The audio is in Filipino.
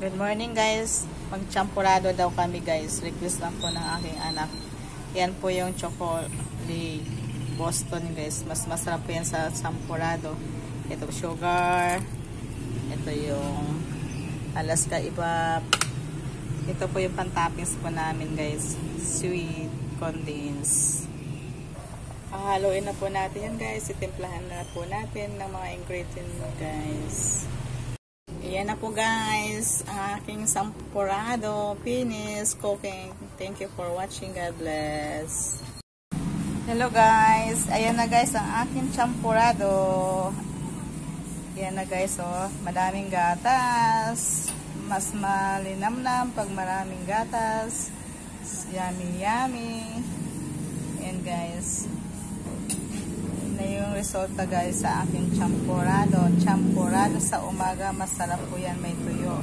Good morning guys. Magchampurado daw kami guys. Request lang po ng aking anak. Yan po yung chocolate Boston guys. Mas masarap po yan sa champurado. Ito sugar. Ito yung Alaska Ibap. Ito po yung pantoppings po namin guys. Sweet condense. Haluin na po natin yan guys. Itimplahan na po natin ng mga ingredients guys. Ayan na po guys, ang aking sampurado, finish cooking. Thank you for watching. God bless. Hello guys, ayan na guys ang aking champurado. Ayan na guys, oh, madaming gatas. Mas malinamnam pag maraming gatas. Yummy yummy. Ayan guys. Na yung resulta guys sa aking champurado. Champurado sa umaga, masarap po yan, may tuyo.